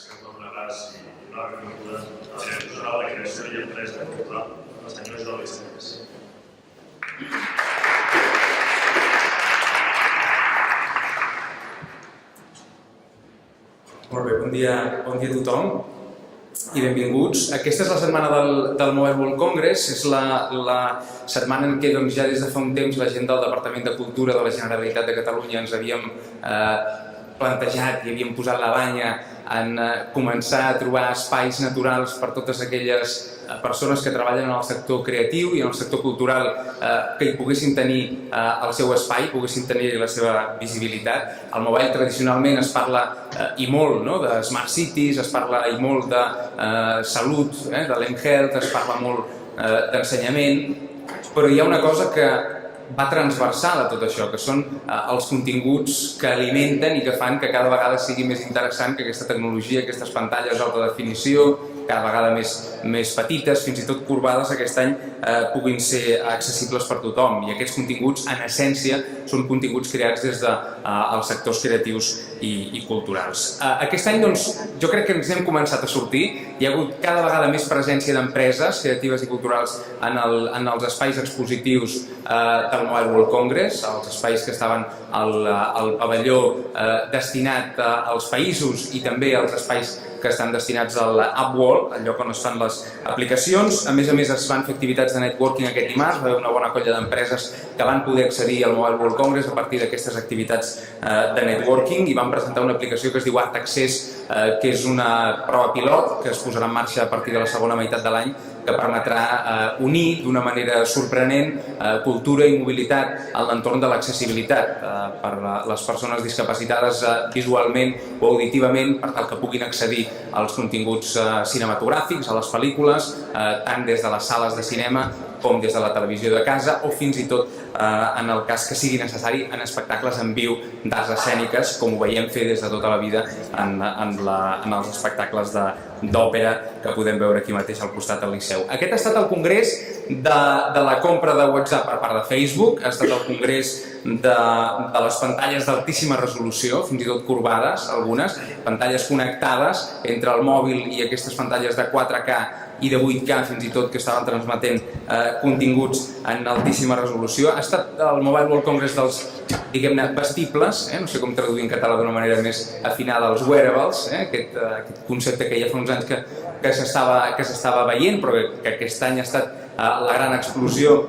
que tornaràs i una benvinguda al director general de Creació i Empresa Cultural, el senyor Jordi Sánchez. Molt bé, bon dia a tothom i benvinguts. Aquesta és la setmana del Mobile World Congress, és la setmana en què ja des de fa un temps la gent del Departament de Cultura de la Generalitat de Catalunya ens havíem plantejat i havíem posat la banya en començar a trobar espais naturals per totes aquelles persones que treballen en el sector creatiu i en el sector cultural que hi poguessin tenir el seu espai, poguessin tenir la seva visibilitat. Al Mobile tradicionalment es parla i molt de Smart Cities, es parla i molt de salut, de l'M-Health, es parla molt d'ensenyament, però hi ha una cosa que va transversal a tot això, que són els continguts que alimenten i que fan que cada vegada sigui més interessant que aquesta tecnologia, aquestes pantalles d'alta definició, cada vegada més petites, fins i tot corbades aquest any, puguin ser accessibles per tothom. I aquests continguts, en essència, són continguts creats des dels sectors creatius i culturals. Aquest any, doncs, jo crec que ens hem començat a sortir. Hi ha hagut cada vegada més presència d'empreses creatives i culturals en els espais expositius del Mobile World Congress, els espais que estaven al pavelló destinat als països i també als espais que estan destinats a l'App World, el lloc on es fan les aplicacions. A més, es van fer activitats de networking aquest dimarts, va haver una bona colla d'empreses que van poder accedir al Mobile World Congress a partir d'aquestes activitats de networking i van presentar una aplicació que es diu Art Access, que és una prova pilot que es posarà en marxa a partir de la segona meitat de l'any, que permetrà unir d'una manera sorprenent cultura i mobilitat a l'entorn de l'accessibilitat per a les persones discapacitades visualment o auditivament, per tal que puguin accedir als continguts cinematogràfics, a les pel·lícules, tant des de les sales de cinema com des de la televisió de casa o fins i tot, en el cas que sigui necessari, en espectacles en viu d'arts escèniques, com ho veiem fer des de tota la vida en els espectacles d'òpera que podem veure aquí mateix al costat del Liceu. Aquest ha estat el congrés de la compra de WhatsApp per part de Facebook, ha estat el congrés de les pantalles d'altíssima resolució, fins i tot corbades, algunes, pantalles connectades entre el mòbil i aquestes pantalles de 4K i de 8K fins i tot, que estaven transmetent continguts en altíssima resolució. Ha estat el Mobile World Congress dels, diguem-ne, vestibles, no sé com traduir en català d'una manera més afinada, els wearables, aquest concepte que ja fa uns anys que s'estava veient, però que aquest any ha estat la gran explosió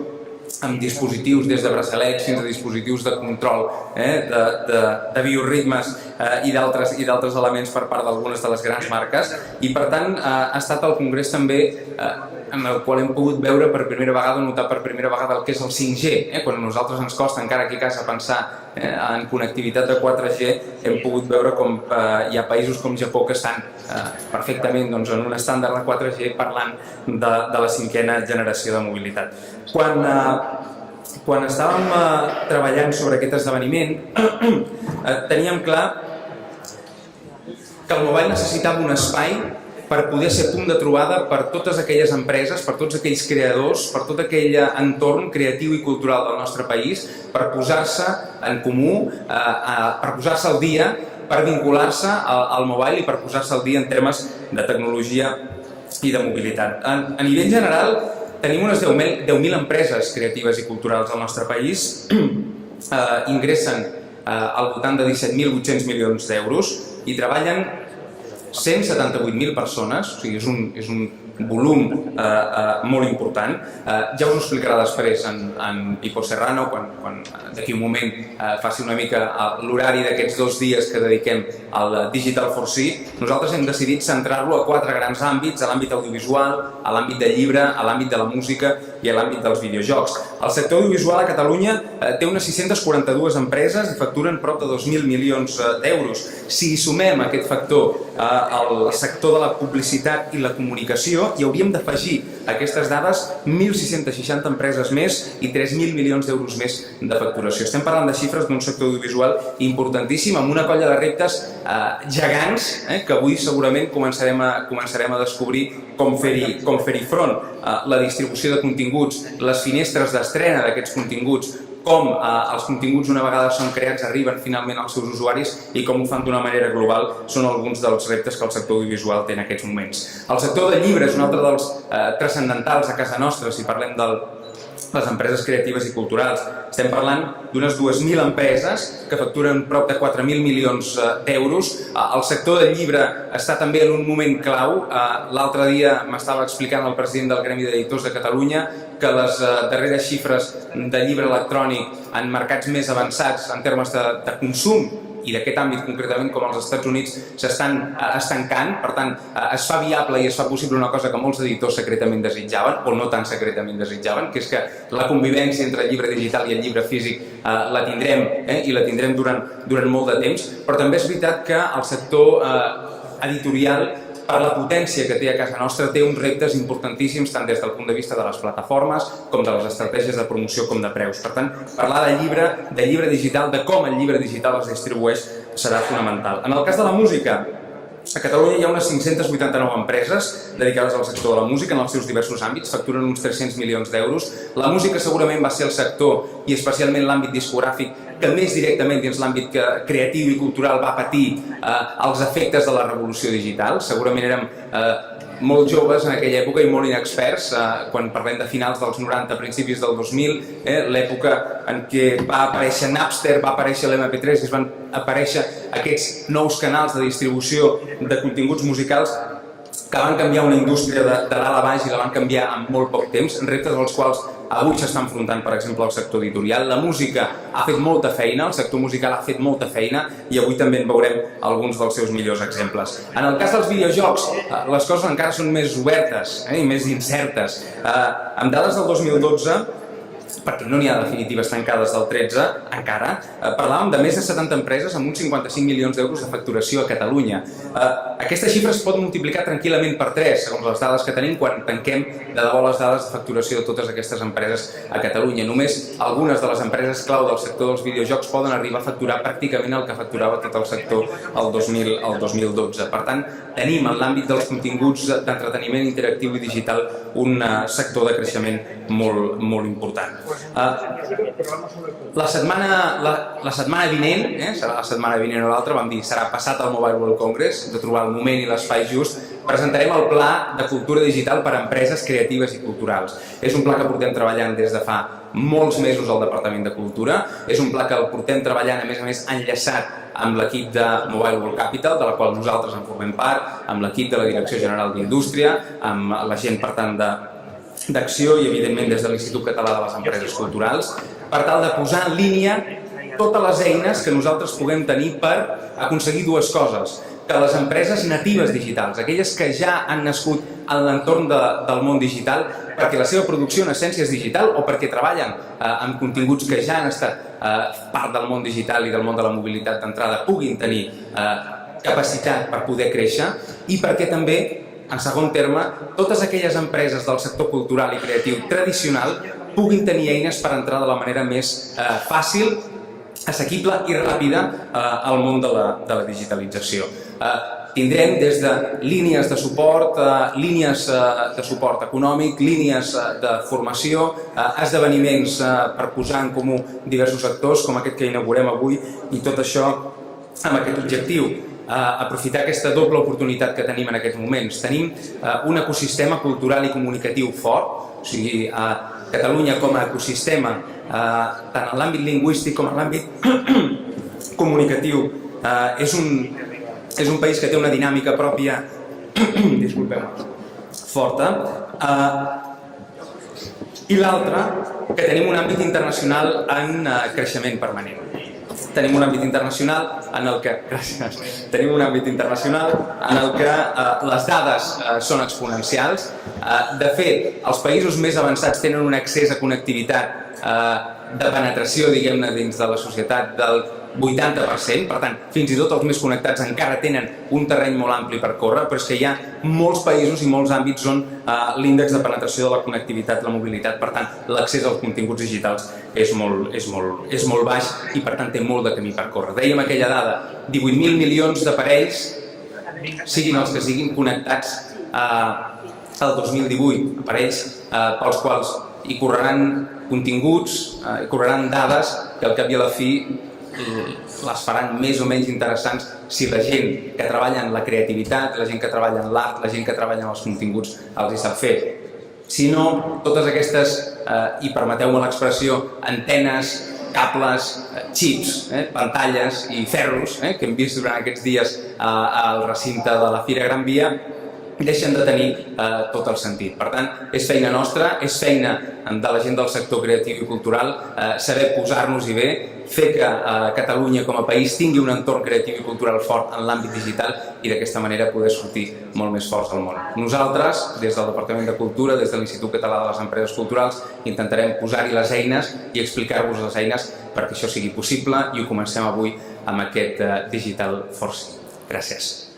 amb dispositius des de braçalets fins a dispositius de control de bioritmes i d'altres elements per part d'algunes de les grans marques. I per tant ha estat el congrés també en el qual hem pogut veure per primera vegada, notar per primera vegada el que és el 5G. Quan a nosaltres ens costa encara aquí a casa pensar en connectivitat de 4G, hem pogut veure com hi ha països com Japó que estan perfectament en un estàndard de 4G parlant de la 5a generació de mobilitat. Quan estàvem treballant sobre aquest esdeveniment, teníem clar que el Mobile necessitava un espai per poder ser punt de trobada per totes aquelles empreses, per tots aquells creadors, per tot aquell entorn creatiu i cultural del nostre país, per posar-se en comú, per posar-se al dia, per vincular-se al Mobile i per posar-se al dia en termes de tecnologia i de mobilitat. A nivell general, tenim unes 10.000 empreses creatives i culturals al nostre país, ingressen al voltant de 17.800 milions d'euros i treballen 178.000 persones, o sigui, és un volum molt important. Ja us ho explicarà després en Pipo Serrano, quan d'aquí un moment faci una mica l'horari d'aquests 2 dies que dediquem al Digital for C. Nosaltres hem decidit centrar-lo a 4 grans àmbits, a l'àmbit audiovisual, a l'àmbit del llibre, a l'àmbit de la música i a l'àmbit dels videojocs. El sector audiovisual a Catalunya té unes 642 empreses i facturen prop de 2.000 milions d'euros. Si sumem aquest factor al sector de la publicitat i la comunicació, hi hauríem d'afegir a aquestes dades 1.660 empreses més i 3.000 milions d'euros més de facturació. Estem parlant de xifres d'un sector audiovisual importantíssim, amb una colla de reptes gegants que avui segurament començarem a descobrir com fer-hi front. La distribució de continguts, les finestres d'estrena d'aquests continguts, com els continguts, una vegada són creats, arriben finalment als seus usuaris i com ho fan d'una manera global són alguns dels reptes que el sector audiovisual té en aquests moments. El sector del llibre és un altre dels transcendentals a casa nostra, si parlem de les empreses creatives i culturals. Estem parlant d'unes 2.000 empreses que facturen prop de 4.000 milions d'euros. El sector del llibre està també en un moment clau. L'altre dia m'estava explicant el president del Gremi d'Editors de Catalunya que les darreres xifres de llibre electrònic en mercats més avançats en termes de consum i d'aquest àmbit concretament com als Estats Units s'estan estancant, per tant es fa viable i es fa possible una cosa que molts editors secretament desitjaven, o no tan secretament desitjaven, que és que la convivència entre el llibre digital i el llibre físic la tindrem i la tindrem durant molt de temps, però també és veritat que el sector editorial, per la potència que té a casa nostra, té uns reptes importantíssims tant des del punt de vista de les plataformes com de les estratègies de promoció com de preus. Per tant, parlar de llibre digital, de com el llibre digital es distribueix, serà fonamental. En el cas de la música, a Catalunya hi ha unes 589 empreses dedicades al sector de la música en els seus diversos àmbits, facturen uns 300 milions d'euros. La música segurament va ser el sector, i especialment l'àmbit discogràfic, que més directament dins l'àmbit creatiu i cultural va patir els efectes de la revolució digital. Segurament érem molt joves en aquella època i molt inexperts, quan parlem de finals dels 90, principis del 2000, l'època en què va aparèixer Napster, va aparèixer l'MP3 i es van aparèixer aquests nous canals de distribució de continguts musicals que van canviar una indústria de dalt a baix i la van canviar en molt poc temps, reptes als quals avui s'està enfrontant, per exemple, el sector editorial. La música ha fet molta feina, el sector musical ha fet molta feina i avui també en veurem alguns dels seus millors exemples. En el cas dels videojocs, les coses encara són més obertes i més incertes. Amb dades del 2012, perquè no n'hi ha definitives tancades del 13, encara, parlàvem de més de 70 empreses amb uns 55 milions d'euros de facturació a Catalunya. Aquesta xifra es pot multiplicar tranquil·lament per 3, segons les dades que tenim, quan tanquem de debò les dades de facturació de totes aquestes empreses a Catalunya. Només algunes de les empreses clau del sector dels videojocs poden arribar a facturar pràcticament el que facturava tot el sector el 2012. Per tant, tenim en l'àmbit dels continguts d'entreteniment interactiu i digital un sector de creixement molt important. La setmana vinent, serà la setmana vinent o l'altra, vam dir serà passat al Mobile World Congress, de trobar el moment i l'espai just, presentarem el Pla de Cultura Digital per a Empreses Creatives i Culturals. És un pla que portem treballant des de fa molts mesos al Departament de Cultura, és un pla que el portem treballant, a més, enllaçat amb l'equip de Mobile World Capital, de la qual nosaltres en formem part, amb l'equip de la Direcció General d'Indústria, amb la gent, per tant, d'acció i, evidentment, des de l'Institut Català de les Empreses Culturals, per tal de posar en línia totes les eines que nosaltres puguem tenir per aconseguir dues coses. Que les empreses natives digitals, aquelles que ja han nascut en l'entorn del món digital, perquè la seva producció en essència és digital o perquè treballen amb continguts que ja han estat part del món digital i del món de la mobilitat d'entrada, puguin tenir capacitat per poder créixer, i perquè també, en segon terme, totes aquelles empreses del sector cultural i creatiu tradicional puguin tenir eines per entrar de la manera més fàcil, assequible i ràpida al món de la digitalització. Tindrem des de línies de suport, línies de suport econòmic, línies de formació, esdeveniments per posar en comú diversos actors, com aquest que inaugurem avui, i tot això amb aquest objectiu. Aprofitar aquesta doble oportunitat que tenim en aquests moments. Tenim un ecosistema cultural i comunicatiu fort, o sigui, Catalunya com a ecosistema, tant en l'àmbit lingüístic com en l'àmbit comunicatiu, és un país que té una dinàmica pròpia forta, i l'altra, que tenim un àmbit internacional en creixement permanent. Tenim un àmbit internacional en el que les dades són exponencials. De fet, els països més avançats tenen un accés a connectivitat de penetració, diguem-ne, dins de la societat del 80%, per tant, fins i tot els més connectats encara tenen un terreny molt ampli per córrer, però és que hi ha molts països i molts àmbits on l'índex de penetració de la connectivitat, la mobilitat, per tant, l'accés als continguts digitals és molt baix i, per tant, té molt de camí per córrer. Dèiem aquella dada, 18.000 milions d'aparells, siguin els que siguin, connectats al 2018, aparells pels quals hi correran continguts, correran dades que al cap i a la fi les faran més o menys interessants si la gent que treballa en la creativitat, la gent que treballa en l'art, la gent que treballa en els continguts els hi sap fer. Si no, totes aquestes, i permeteu-me l'expressió, antenes, cables, xips, pantalles i ferros que hem vist durant aquests dies al recinte de la Fira Gran Via deixen de tenir tot el sentit. Per tant, és feina nostra, és feina de la gent del sector creatiu i cultural saber posar-nos-hi bé, fer que Catalunya com a país tingui un entorn creatiu i cultural fort en l'àmbit digital i d'aquesta manera poder sortir molt més forts al món. Nosaltres, des del Departament de Cultura, des de l'Institut Català de les Empreses Culturals, intentarem posar-hi les eines i explicar-vos les eines perquè això sigui possible i ho comencem avui amb aquest Digital Force. Gràcies.